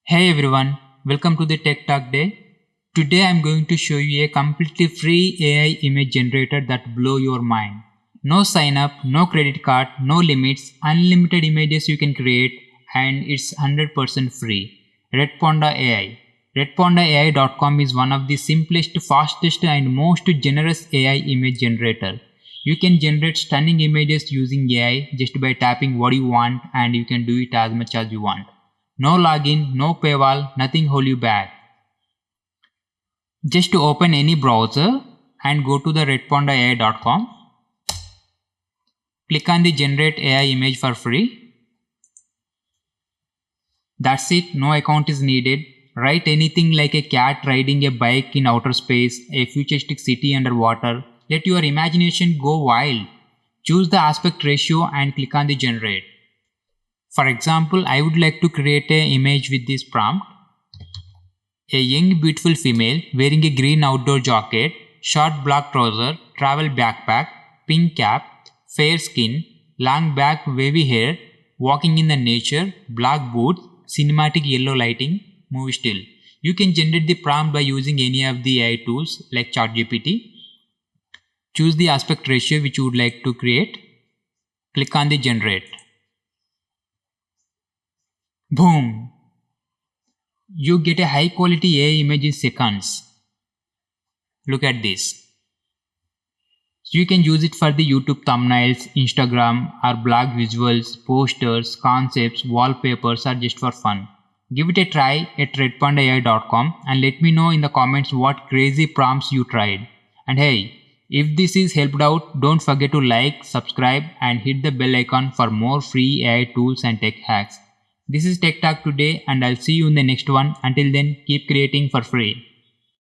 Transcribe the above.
Hey everyone, welcome to the Tech Talk Day. Today I'm going to show you a completely free AI image generator that blow your mind. No sign up, no credit card, no limits, unlimited images you can create, and it's 100% free. Red Panda AI. RedPandaAI.com is one of the simplest, fastest and most generous AI image generator. You can generate stunning images using AI just by tapping what you want, and you can do it as much as you want. No login, no paywall, nothing hold you back. Just to open any browser and go to the redpandaai.com. Click on the generate AI image for free. That's it, no account is needed. Write anything like a cat riding a bike in outer space, a futuristic city underwater. Let your imagination go wild. Choose the aspect ratio and click on the generate. For example, I would like to create an image with this prompt. A young beautiful female wearing a green outdoor jacket, short black trouser, travel backpack, pink cap, fair skin, long back wavy hair, walking in the nature, black boots, cinematic yellow lighting, movie still. You can generate the prompt by using any of the AI tools like ChatGPT. Choose the aspect ratio which you would like to create. Click on the generate. Boom! You get a high quality AI image in seconds. Look at this. So you can use it for the YouTube thumbnails, Instagram or blog visuals, posters, concepts, wallpapers or just for fun. Give it a try at redpandaai.com and let me know in the comments what crazy prompts you tried. And hey, if this is helped out, don't forget to like, subscribe and hit the bell icon for more free AI tools and tech hacks. This is Tech Talk today and I'll see you in the next one. Until then, keep creating for free.